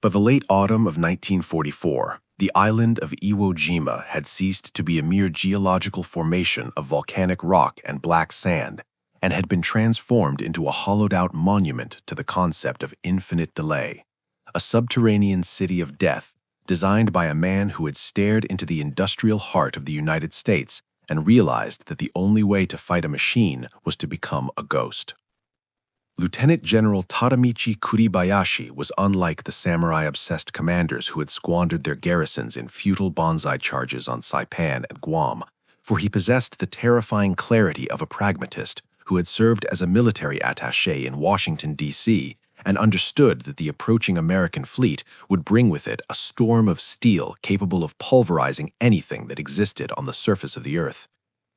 By the late autumn of 1944, the island of Iwo Jima had ceased to be a mere geological formation of volcanic rock and black sand and had been transformed into a hollowed-out monument to the concept of infinite delay, a subterranean city of death designed by a man who had stared into the industrial heart of the United States and realized that the only way to fight a machine was to become a ghost. Lieutenant General Tadamichi Kuribayashi was unlike the samurai-obsessed commanders who had squandered their garrisons in futile bonsai charges on Saipan and Guam, for he possessed the terrifying clarity of a pragmatist who had served as a military attaché in Washington, D.C., and understood that the approaching American fleet would bring with it a storm of steel capable of pulverizing anything that existed on the surface of the earth.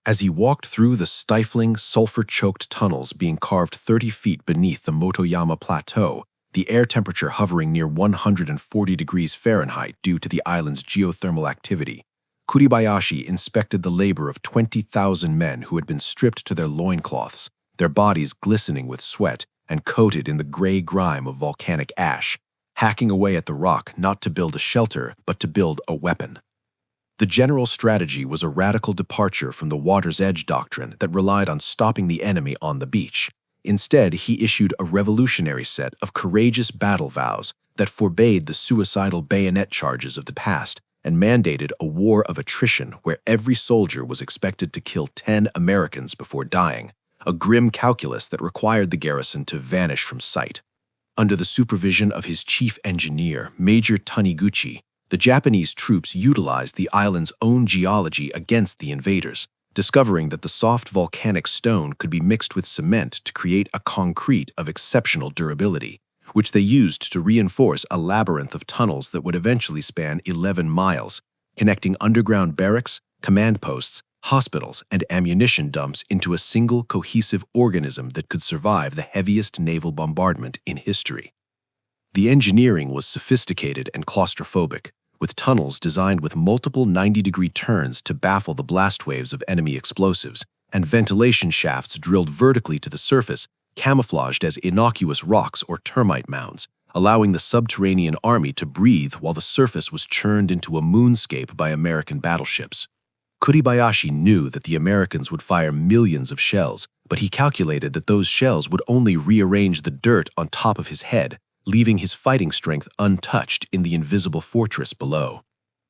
As he walked through the stifling, sulfur-choked tunnels being carved 30 feet beneath the Motoyama Plateau, the air temperature hovering near 140 degrees Fahrenheit due to the island's geothermal activity, Kuribayashi inspected the labor of 20,000 men who had been stripped to their loincloths, their bodies glistening with sweat and coated in the gray grime of volcanic ash, hacking away at the rock not to build a shelter, but to build a weapon. The general strategy was a radical departure from the water's edge doctrine that relied on stopping the enemy on the beach. Instead, he issued a revolutionary set of courageous battle vows that forbade the suicidal bayonet charges of the past and mandated a war of attrition where every soldier was expected to kill 10 Americans before dying, a grim calculus that required the garrison to vanish from sight. Under the supervision of his chief engineer, Major Taniguchi, the Japanese troops utilized the island's own geology against the invaders, discovering that the soft volcanic stone could be mixed with cement to create a concrete of exceptional durability, which they used to reinforce a labyrinth of tunnels that would eventually span 11 miles, connecting underground barracks, command posts, hospitals, and ammunition dumps into a single cohesive organism that could survive the heaviest naval bombardment in history. The engineering was sophisticated and claustrophobic, with tunnels designed with multiple 90-degree turns to baffle the blast waves of enemy explosives, and ventilation shafts drilled vertically to the surface, camouflaged as innocuous rocks or termite mounds, allowing the subterranean army to breathe while the surface was churned into a moonscape by American battleships. Kuribayashi knew that the Americans would fire millions of shells, but he calculated that those shells would only rearrange the dirt on top of his head, leaving his fighting strength untouched in the invisible fortress below.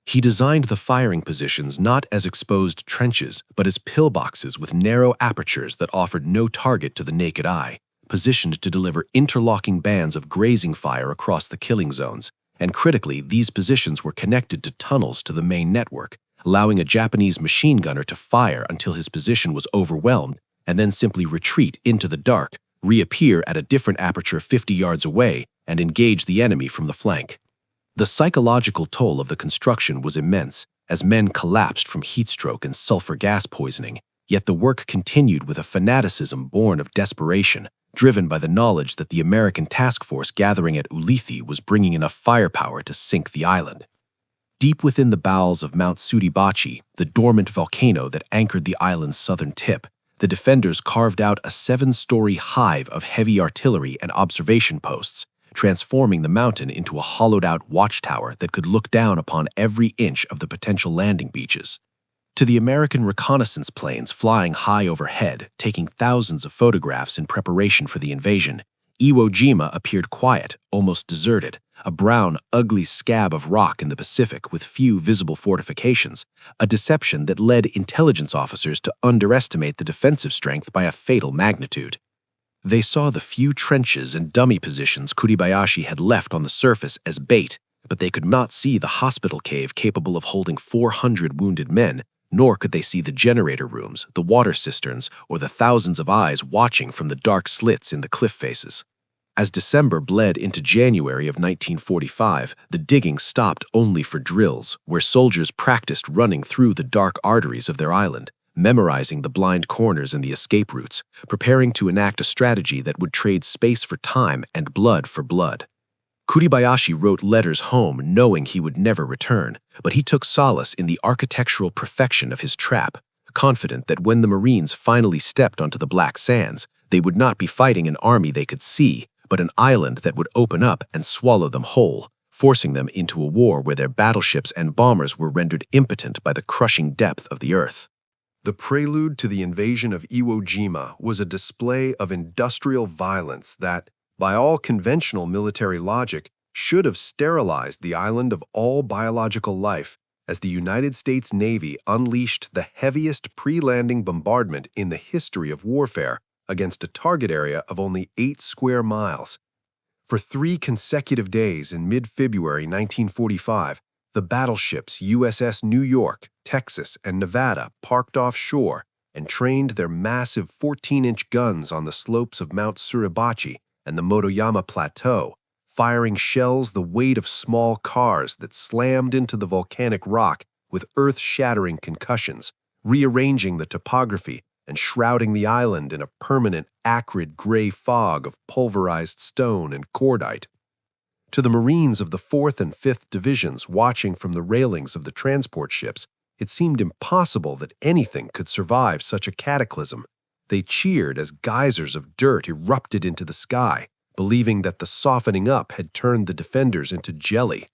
He designed the firing positions not as exposed trenches, but as pillboxes with narrow apertures that offered no target to the naked eye, positioned to deliver interlocking bands of grazing fire across the killing zones, and critically, these positions were connected to tunnels to the main network, allowing a Japanese machine gunner to fire until his position was overwhelmed and then simply retreat into the dark, reappear at a different aperture 50 yards away, and engage the enemy from the flank. The psychological toll of the construction was immense, as men collapsed from heatstroke and sulfur gas poisoning, yet the work continued with a fanaticism born of desperation, driven by the knowledge that the American task force gathering at Ulithi was bringing enough firepower to sink the island. Deep within the bowels of Mount Suribachi, the dormant volcano that anchored the island's southern tip, the defenders carved out a 7-story hive of heavy artillery and observation posts, transforming the mountain into a hollowed-out watchtower that could look down upon every inch of the potential landing beaches. To the American reconnaissance planes flying high overhead, taking thousands of photographs in preparation for the invasion, Iwo Jima appeared quiet, almost deserted, a brown, ugly scab of rock in the Pacific with few visible fortifications, a deception that led intelligence officers to underestimate the defensive strength by a fatal magnitude. They saw the few trenches and dummy positions Kuribayashi had left on the surface as bait, but they could not see the hospital cave capable of holding 400 wounded men, nor could they see the generator rooms, the water cisterns, or the thousands of eyes watching from the dark slits in the cliff faces. As December bled into January of 1945, the digging stopped only for drills, where soldiers practiced running through the dark arteries of their island, memorizing the blind corners and the escape routes, preparing to enact a strategy that would trade space for time and blood for blood. Kuribayashi wrote letters home knowing he would never return, but he took solace in the architectural perfection of his trap, confident that when the Marines finally stepped onto the black sands, they would not be fighting an army they could see, but an island that would open up and swallow them whole, forcing them into a war where their battleships and bombers were rendered impotent by the crushing depth of the earth. The prelude to the invasion of Iwo Jima was a display of industrial violence that, by all conventional military logic, should have sterilized the island of all biological life as the United States Navy unleashed the heaviest pre-landing bombardment in the history of warfare against a target area of only 8 square miles. For 3 consecutive days in mid-February 1945, the battleships USS New York, Texas, and Nevada parked offshore and trained their massive 14-inch guns on the slopes of Mount Suribachi and the Motoyama Plateau, firing shells the weight of small cars that slammed into the volcanic rock with earth-shattering concussions, rearranging the topography and shrouding the island in a permanent, acrid gray fog of pulverized stone and cordite. To the Marines of the 4th and 5th Divisions watching from the railings of the transport ships, it seemed impossible that anything could survive such a cataclysm. They cheered as geysers of dirt erupted into the sky, believing that the softening up had turned the defenders into jelly.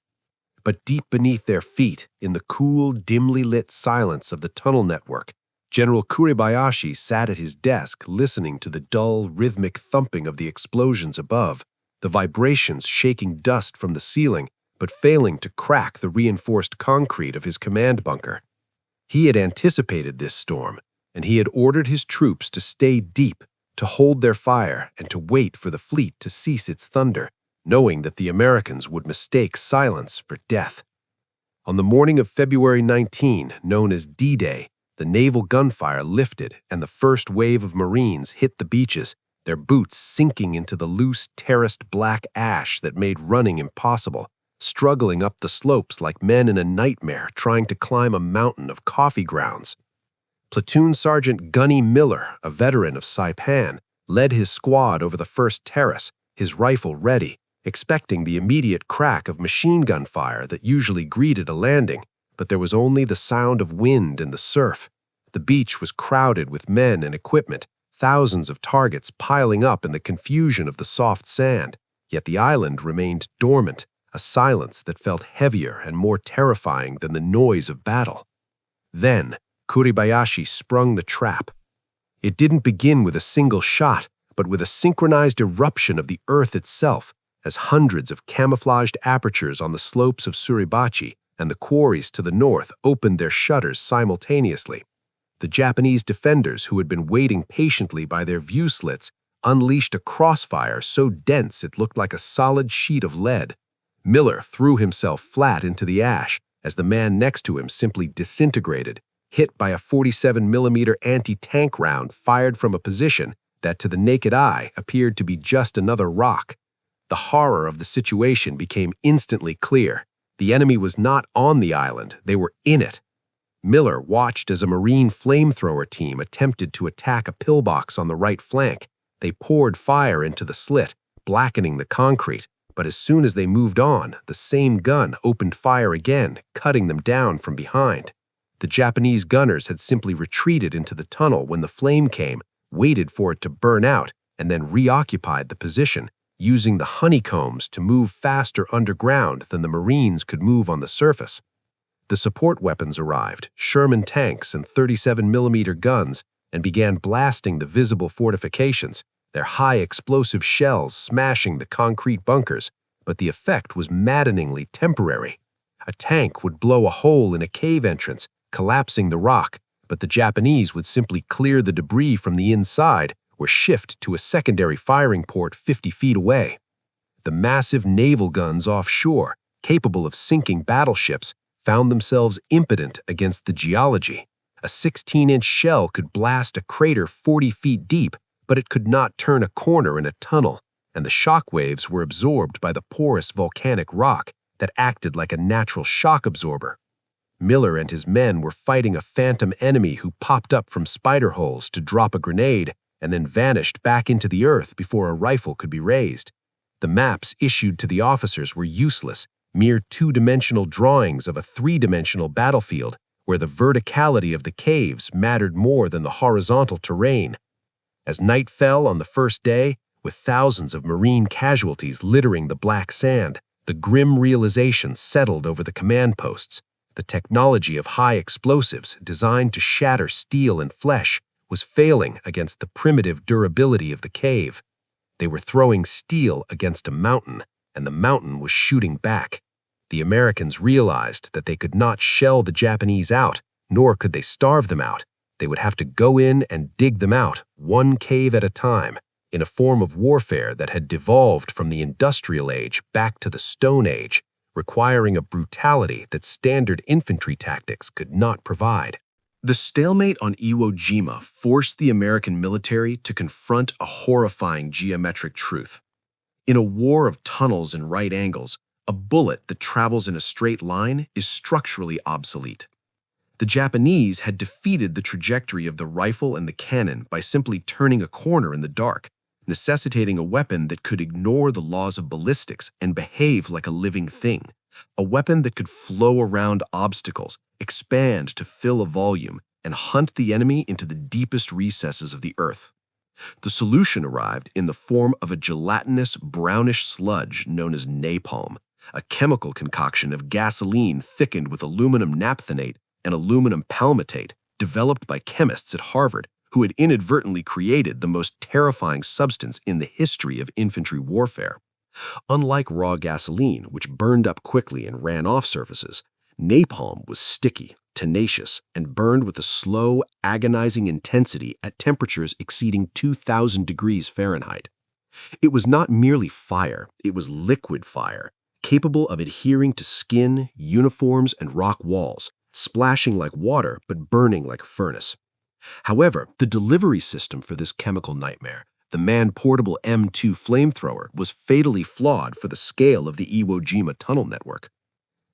But deep beneath their feet, in the cool, dimly lit silence of the tunnel network, General Kuribayashi sat at his desk listening to the dull, rhythmic thumping of the explosions above, the vibrations shaking dust from the ceiling but failing to crack the reinforced concrete of his command bunker. He had anticipated this storm, and he had ordered his troops to stay deep, to hold their fire, and to wait for the fleet to cease its thunder, knowing that the Americans would mistake silence for death. On the morning of February 19, known as D-Day, the naval gunfire lifted and the first wave of Marines hit the beaches, their boots sinking into the loose, terraced black ash that made running impossible, struggling up the slopes like men in a nightmare trying to climb a mountain of coffee grounds. Platoon Sergeant Gunny Miller, a veteran of Saipan, led his squad over the first terrace, his rifle ready, expecting the immediate crack of machine gun fire that usually greeted a landing, but there was only the sound of wind and the surf. The beach was crowded with men and equipment, thousands of targets piling up in the confusion of the soft sand, yet the island remained dormant, a silence that felt heavier and more terrifying than the noise of battle. Then, Kuribayashi sprung the trap. It didn't begin with a single shot, but with a synchronized eruption of the earth itself, as hundreds of camouflaged apertures on the slopes of Suribachi and the quarries to the north opened their shutters simultaneously. The Japanese defenders, who had been waiting patiently by their view slits, unleashed a crossfire so dense it looked like a solid sheet of lead. Miller threw himself flat into the ash as the man next to him simply disintegrated, hit by a 47mm anti-tank round fired from a position that to the naked eye appeared to be just another rock. The horror of the situation became instantly clear. The enemy was not on the island, they were in it. Miller watched as a Marine flamethrower team attempted to attack a pillbox on the right flank. They poured fire into the slit, blackening the concrete, but as soon as they moved on, the same gun opened fire again, cutting them down from behind. The Japanese gunners had simply retreated into the tunnel when the flame came, waited for it to burn out, and then reoccupied the position, using the honeycombs to move faster underground than the Marines could move on the surface. The support weapons arrived, Sherman tanks and 37mm guns, and began blasting the visible fortifications, their high explosive shells smashing the concrete bunkers, but the effect was maddeningly temporary. A tank would blow a hole in a cave entrance, collapsing the rock, but the Japanese would simply clear the debris from the inside or shift to a secondary firing port 50 feet away. The massive naval guns offshore, capable of sinking battleships, found themselves impotent against the geology. A 16-inch shell could blast a crater 40 feet deep, but it could not turn a corner in a tunnel, and the shock waves were absorbed by the porous volcanic rock that acted like a natural shock absorber. Miller and his men were fighting a phantom enemy who popped up from spider holes to drop a grenade and then vanished back into the earth before a rifle could be raised. The maps issued to the officers were useless, mere two-dimensional drawings of a three-dimensional battlefield where the verticality of the caves mattered more than the horizontal terrain. As night fell on the first day, with thousands of Marine casualties littering the black sand, The grim realization settled over the command posts. The technology of high explosives designed to shatter steel and flesh was failing against the primitive durability of the cave. They were throwing steel against a mountain, and the mountain was shooting back. The Americans realized that they could not shell the Japanese out, nor could they starve them out. They would have to go in and dig them out, one cave at a time, in a form of warfare that had devolved from the Industrial Age back to the Stone Age, requiring a brutality that standard infantry tactics could not provide. The stalemate on Iwo Jima forced the American military to confront a horrifying geometric truth. In a war of tunnels and right angles, a bullet that travels in a straight line is structurally obsolete. The Japanese had defeated the trajectory of the rifle and the cannon by simply turning a corner in the dark, necessitating a weapon that could ignore the laws of ballistics and behave like a living thing, a weapon that could flow around obstacles, expand to fill a volume, and hunt the enemy into the deepest recesses of the earth. The solution arrived in the form of a gelatinous brownish sludge known as napalm, a chemical concoction of gasoline thickened with aluminum naphthenate and aluminum palmitate, developed by chemists at Harvard who had inadvertently created the most terrifying substance in the history of infantry warfare. Unlike raw gasoline, which burned up quickly and ran off surfaces, napalm was sticky, tenacious, and burned with a slow, agonizing intensity at temperatures exceeding 2,000 degrees Fahrenheit. It was not merely fire, it was liquid fire, capable of adhering to skin, uniforms, and rock walls, splashing like water but burning like a furnace. However, the delivery system for this chemical nightmare, the man-portable M2 flamethrower, was fatally flawed for the scale of the Iwo Jima tunnel network.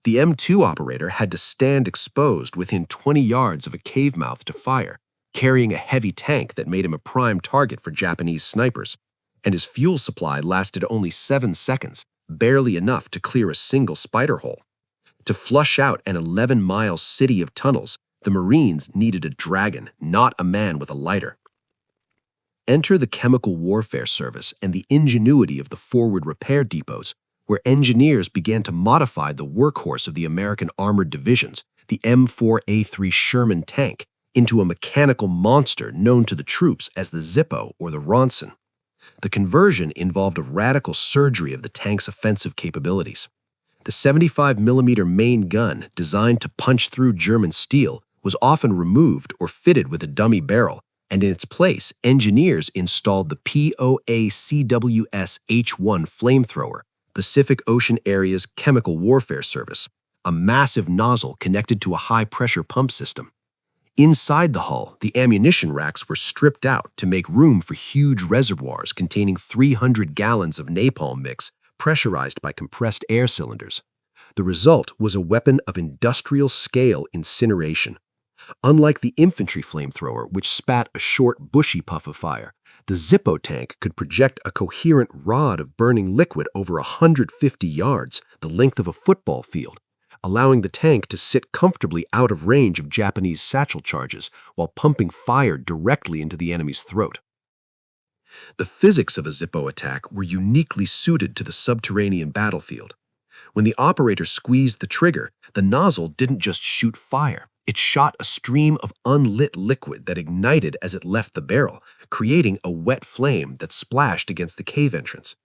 The M2 operator had to stand exposed within 20 yards of a cave mouth to fire, carrying a heavy tank that made him a prime target for Japanese snipers, and his fuel supply lasted only 7 seconds, barely enough to clear a single spider hole. To flush out an 11-mile city of tunnels, the Marines needed a dragon, not a man with a lighter. Enter the Chemical Warfare Service and the ingenuity of the forward repair depots, where engineers began to modify the workhorse of the American armored divisions, the M4A3 Sherman tank, into a mechanical monster known to the troops as the Zippo or the Ronson. The conversion involved a radical surgery of the tank's offensive capabilities. The 75mm main gun, designed to punch through German steel, was often removed or fitted with a dummy barrel, and in its place, engineers installed the POACWS H1 flamethrower, Pacific Ocean Area's Chemical Warfare Service, a massive nozzle connected to a high-pressure pump system. Inside the hull, the ammunition racks were stripped out to make room for huge reservoirs containing 300 gallons of napalm mix, pressurized by compressed air cylinders. The result was a weapon of industrial-scale incineration. Unlike the infantry flamethrower, which spat a short, bushy puff of fire, the Zippo tank could project a coherent rod of burning liquid over 150 yards, the length of a football field, allowing the tank to sit comfortably out of range of Japanese satchel charges while pumping fire directly into the enemy's throat. The physics of a Zippo attack were uniquely suited to the subterranean battlefield. When the operator squeezed the trigger, the nozzle didn't just shoot fire. It shot a stream of unlit liquid that ignited as it left the barrel, creating a wet flame that splashed against the cave entrance.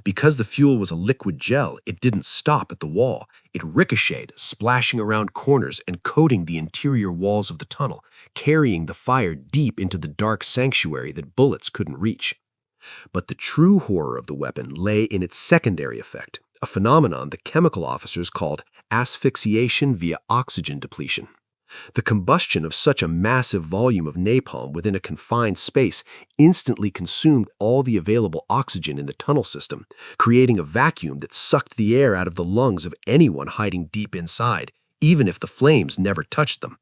Because the fuel was a liquid gel, it didn't stop at the wall. It ricocheted, splashing around corners and coating the interior walls of the tunnel, carrying the fire deep into the dark sanctuary that bullets couldn't reach. But the true horror of the weapon lay in its secondary effect, a phenomenon the chemical officers called asphyxiation via oxygen depletion. The combustion of such a massive volume of napalm within a confined space instantly consumed all the available oxygen in the tunnel system, creating a vacuum that sucked the air out of the lungs of anyone hiding deep inside, even if the flames never touched them.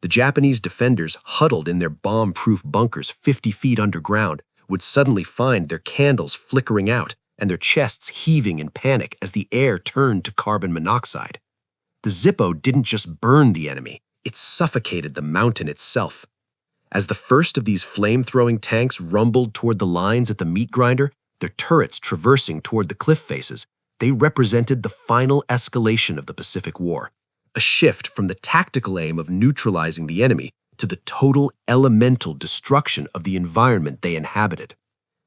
The Japanese defenders, huddled in their bomb-proof bunkers 50 feet underground, would suddenly find their candles flickering out and their chests heaving in panic as the air turned to carbon monoxide. The Zippo didn't just burn the enemy, it suffocated the mountain itself. As the first of these flame-throwing tanks rumbled toward the lines at the meat grinder, their turrets traversing toward the cliff faces, They represented the final escalation of the Pacific War, a shift from the tactical aim of neutralizing the enemy to the total elemental destruction of the environment they inhabited.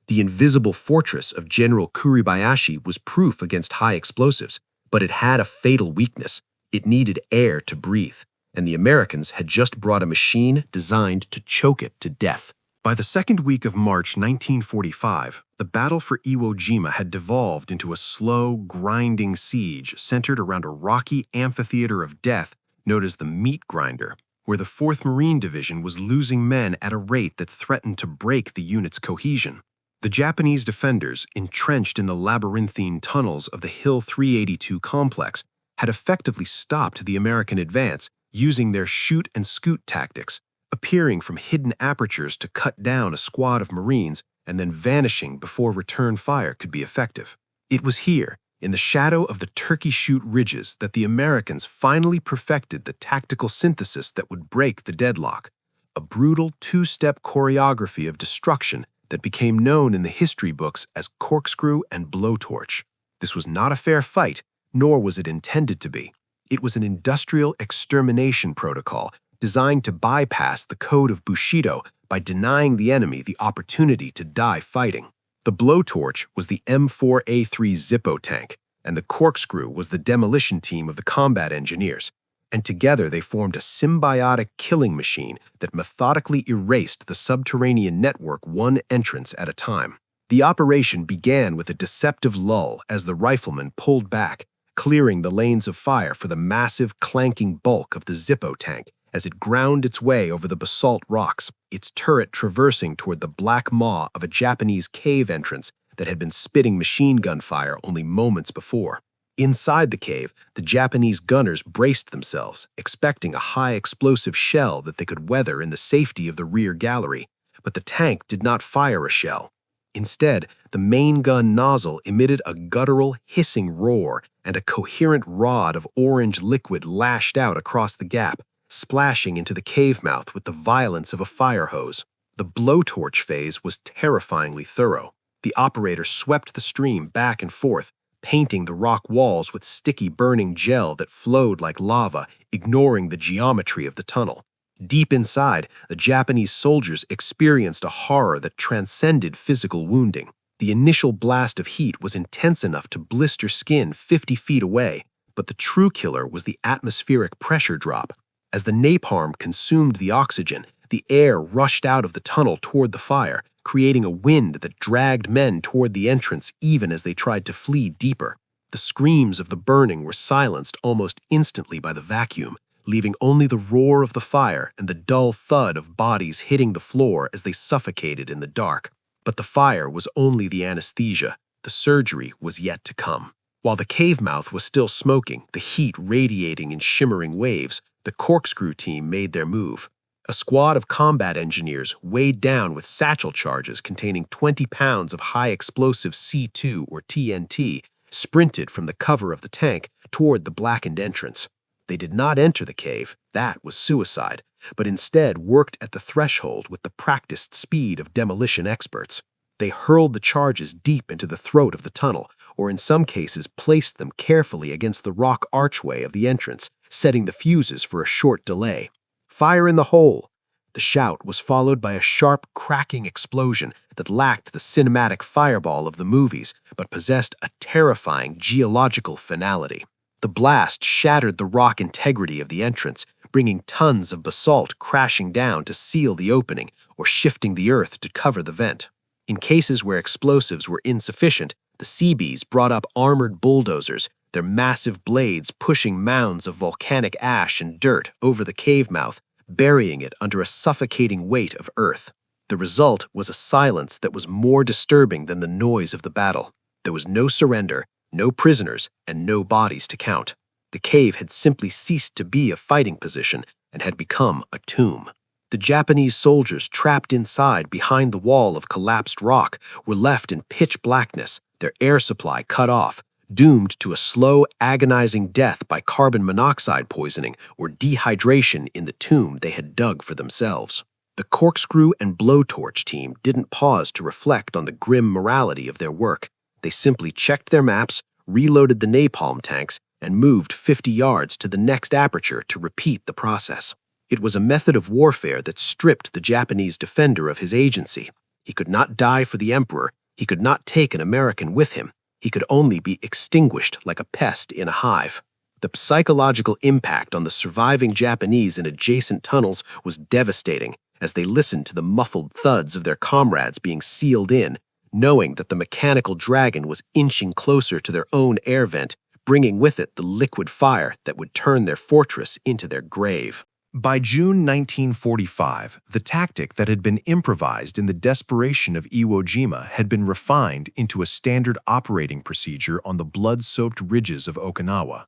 The invisible fortress of General Kuribayashi was proof against high explosives, but it had a fatal weakness. It needed air to breathe, and the Americans had just brought a machine designed to choke it to death. By the second week of March 1945, the battle for Iwo Jima had devolved into a slow, grinding siege centered around a rocky amphitheater of death known as the Meat Grinder, where the 4th Marine Division was losing men at a rate that threatened to break the unit's cohesion. The Japanese defenders, entrenched in the labyrinthine tunnels of the Hill 382 complex, had effectively stopped the American advance using their shoot-and-scoot tactics, appearing from hidden apertures to cut down a squad of Marines and then vanishing before return fire could be effective. It was here, in the shadow of the Turkey Shoot ridges, that the Americans finally perfected the tactical synthesis that would break the deadlock, a brutal two-step choreography of destruction that became known in the history books as Corkscrew and Blowtorch. This was not a fair fight, nor was it intended to be. It was an industrial extermination protocol designed to bypass the code of Bushido by denying the enemy the opportunity to die fighting. The Blowtorch was the M4A3 Zippo tank, and the Corkscrew was the demolition team of the combat engineers, and together they formed a symbiotic killing machine that methodically erased the subterranean network one entrance at a time. The operation began with a deceptive lull as the riflemen pulled back, clearing the lanes of fire for the massive, clanking bulk of the Zippo tank as it ground its way over the basalt rocks, its turret traversing toward the black maw of a Japanese cave entrance that had been spitting machine gun fire only moments before. Inside the cave, the Japanese gunners braced themselves, expecting a high-explosive shell that they could weather in the safety of the rear gallery, but the tank did not fire a shell. Instead, the main gun nozzle emitted a guttural, hissing roar, and a coherent rod of orange liquid lashed out across the gap, splashing into the cave mouth with the violence of a fire hose. The blowtorch phase was terrifyingly thorough. The operator swept the stream back and forth, painting the rock walls with sticky burning gel that flowed like lava, ignoring the geometry of the tunnel. Deep inside, the Japanese soldiers experienced a horror that transcended physical wounding. The initial blast of heat was intense enough to blister skin 50 feet away, but the true killer was the atmospheric pressure drop. As the napalm consumed the oxygen, the air rushed out of the tunnel toward the fire, creating a wind that dragged men toward the entrance even as they tried to flee deeper. The screams of the burning were silenced almost instantly by the vacuum, leaving only the roar of the fire and the dull thud of bodies hitting the floor as they suffocated in the dark. But the fire was only the anesthesia. The surgery was yet to come. While the cave mouth was still smoking, the heat radiating in shimmering waves, the Corkscrew team made their move. A squad of combat engineers, weighed down with satchel charges containing 20 pounds of high-explosive C2 or TNT, sprinted from the cover of the tank toward the blackened entrance. They did not enter the cave, that was suicide, but instead worked at the threshold with the practiced speed of demolition experts. They hurled the charges deep into the throat of the tunnel, or in some cases placed them carefully against the rock archway of the entrance, setting the fuses for a short delay. "Fire in the hole!" The shout was followed by a sharp, cracking explosion that lacked the cinematic fireball of the movies, but possessed a terrifying geological finality. The blast shattered the rock integrity of the entrance, bringing tons of basalt crashing down to seal the opening or shifting the earth to cover the vent. In cases where explosives were insufficient, the Seabees brought up armored bulldozers, their massive blades pushing mounds of volcanic ash and dirt over the cave mouth, burying it under a suffocating weight of earth. The result was a silence that was more disturbing than the noise of the battle. There was no surrender, no prisoners, and no bodies to count. The cave had simply ceased to be a fighting position and had become a tomb. The Japanese soldiers trapped inside behind the wall of collapsed rock were left in pitch blackness, their air supply cut off, doomed to a slow, agonizing death by carbon monoxide poisoning or dehydration in the tomb they had dug for themselves. The Corkscrew and Blowtorch team didn't pause to reflect on the grim morality of their work. They simply checked their maps, reloaded the napalm tanks, and moved 50 yards to the next aperture to repeat the process. It was a method of warfare that stripped the Japanese defender of his agency. He could not die for the emperor, he could not take an American with him, he could only be extinguished like a pest in a hive. The psychological impact on the surviving Japanese in adjacent tunnels was devastating as they listened to the muffled thuds of their comrades being sealed in, knowing that the mechanical dragon was inching closer to their own air vent, bringing with it the liquid fire that would turn their fortress into their grave. By June 1945, the tactic that had been improvised in the desperation of Iwo Jima had been refined into a standard operating procedure on the blood-soaked ridges of Okinawa,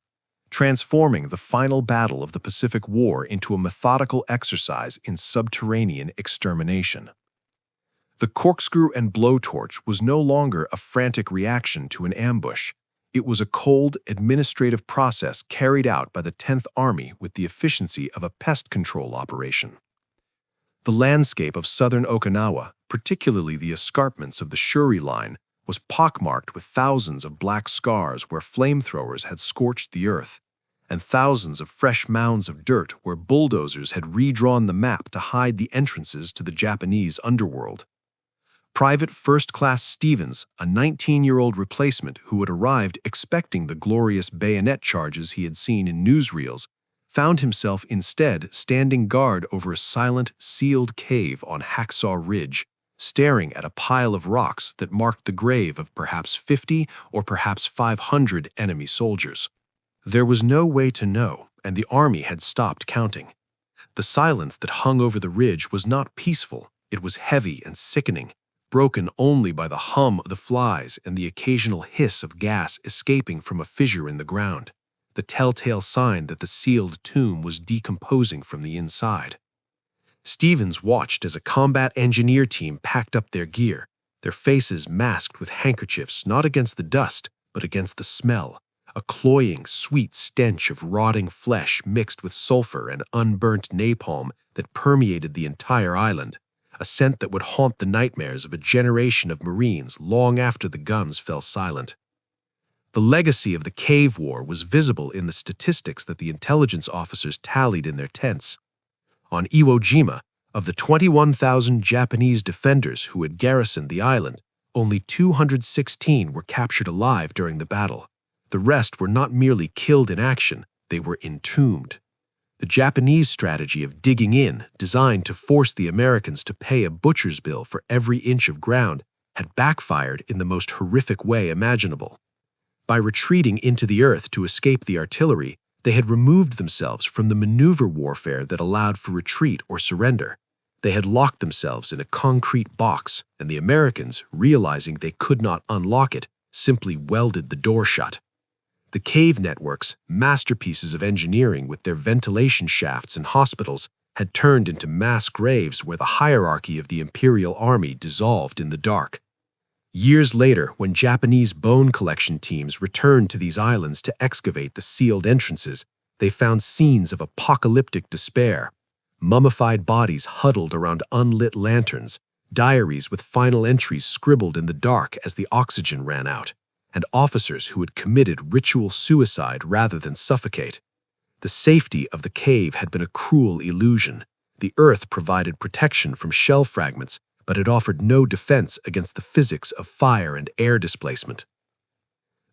transforming the final battle of the Pacific War into a methodical exercise in subterranean extermination. The Corkscrew and Blowtorch was no longer a frantic reaction to an ambush. It was a cold, administrative process carried out by the 10th Army with the efficiency of a pest control operation. The landscape of southern Okinawa, particularly the escarpments of the Shuri Line, was pockmarked with thousands of black scars where flamethrowers had scorched the earth, and thousands of fresh mounds of dirt where bulldozers had redrawn the map to hide the entrances to the Japanese underworld. Private First Class Stevens, a 19-year-old replacement who had arrived expecting the glorious bayonet charges he had seen in newsreels, found himself instead standing guard over a silent, sealed cave on Hacksaw Ridge, staring at a pile of rocks that marked the grave of perhaps 50 or perhaps 500 enemy soldiers. There was no way to know, and the army had stopped counting. The silence that hung over the ridge was not peaceful, it was heavy and sickening, broken only by the hum of the flies and the occasional hiss of gas escaping from a fissure in the ground, the telltale sign that the sealed tomb was decomposing from the inside. Stevens watched as a combat engineer team packed up their gear, their faces masked with handkerchiefs not against the dust, but against the smell, a cloying, sweet stench of rotting flesh mixed with sulfur and unburnt napalm that permeated the entire island, a scent that would haunt the nightmares of a generation of Marines long after the guns fell silent. The legacy of the Cave War was visible in the statistics that the intelligence officers tallied in their tents. On Iwo Jima, of the 21,000 Japanese defenders who had garrisoned the island, only 216 were captured alive during the battle. The rest were not merely killed in action, they were entombed. The Japanese strategy of digging in, designed to force the Americans to pay a butcher's bill for every inch of ground, had backfired in the most horrific way imaginable. By retreating into the earth to escape the artillery, they had removed themselves from the maneuver warfare that allowed for retreat or surrender. They had locked themselves in a concrete box, and the Americans, realizing they could not unlock it, simply welded the door shut. The cave networks, masterpieces of engineering with their ventilation shafts and hospitals, had turned into mass graves where the hierarchy of the Imperial Army dissolved in the dark. Years later, when Japanese bone collection teams returned to these islands to excavate the sealed entrances, they found scenes of apocalyptic despair. Mummified bodies huddled around unlit lanterns, diaries with final entries scribbled in the dark as the oxygen ran out, and officers who had committed ritual suicide rather than suffocate. The safety of the cave had been a cruel illusion. The earth provided protection from shell fragments, but it offered no defense against the physics of fire and air displacement.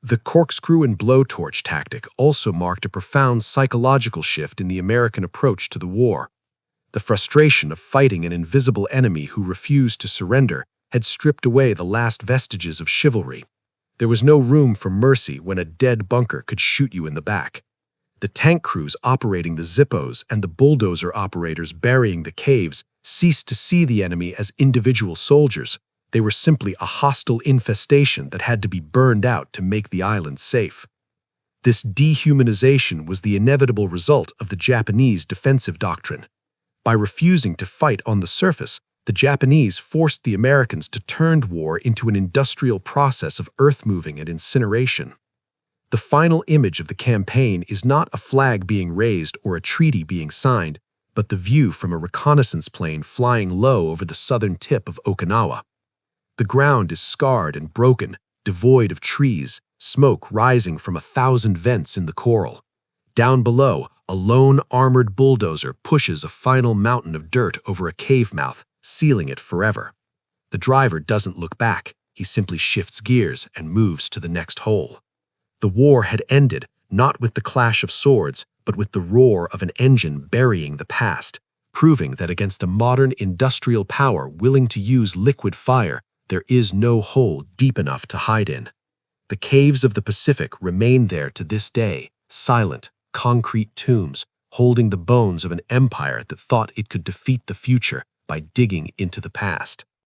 The corkscrew and blowtorch tactic also marked a profound psychological shift in the American approach to the war. The frustration of fighting an invisible enemy who refused to surrender had stripped away the last vestiges of chivalry. There was no room for mercy when a dead bunker could shoot you in the back. The tank crews operating the Zippos and the bulldozer operators burying the caves ceased to see the enemy as individual soldiers. They were simply a hostile infestation that had to be burned out to make the island safe. This dehumanization was the inevitable result of the Japanese defensive doctrine. By refusing to fight on the surface, the Japanese forced the Americans to turn war into an industrial process of earth-moving and incineration. The final image of the campaign is not a flag being raised or a treaty being signed, but the view from a reconnaissance plane flying low over the southern tip of Okinawa. The ground is scarred and broken, devoid of trees, smoke rising from 1,000 vents in the coral. Down below, a lone armored bulldozer pushes a final mountain of dirt over a cave mouth, sealing it forever. The driver doesn't look back. He simply shifts gears and moves to the next hole. The war had ended, not with the clash of swords, but with the roar of an engine burying the past, proving that against a modern industrial power willing to use liquid fire, there is no hole deep enough to hide in. The caves of the Pacific remain there to this day, silent, concrete tombs, holding the bones of an empire that thought it could defeat the future by digging into the past.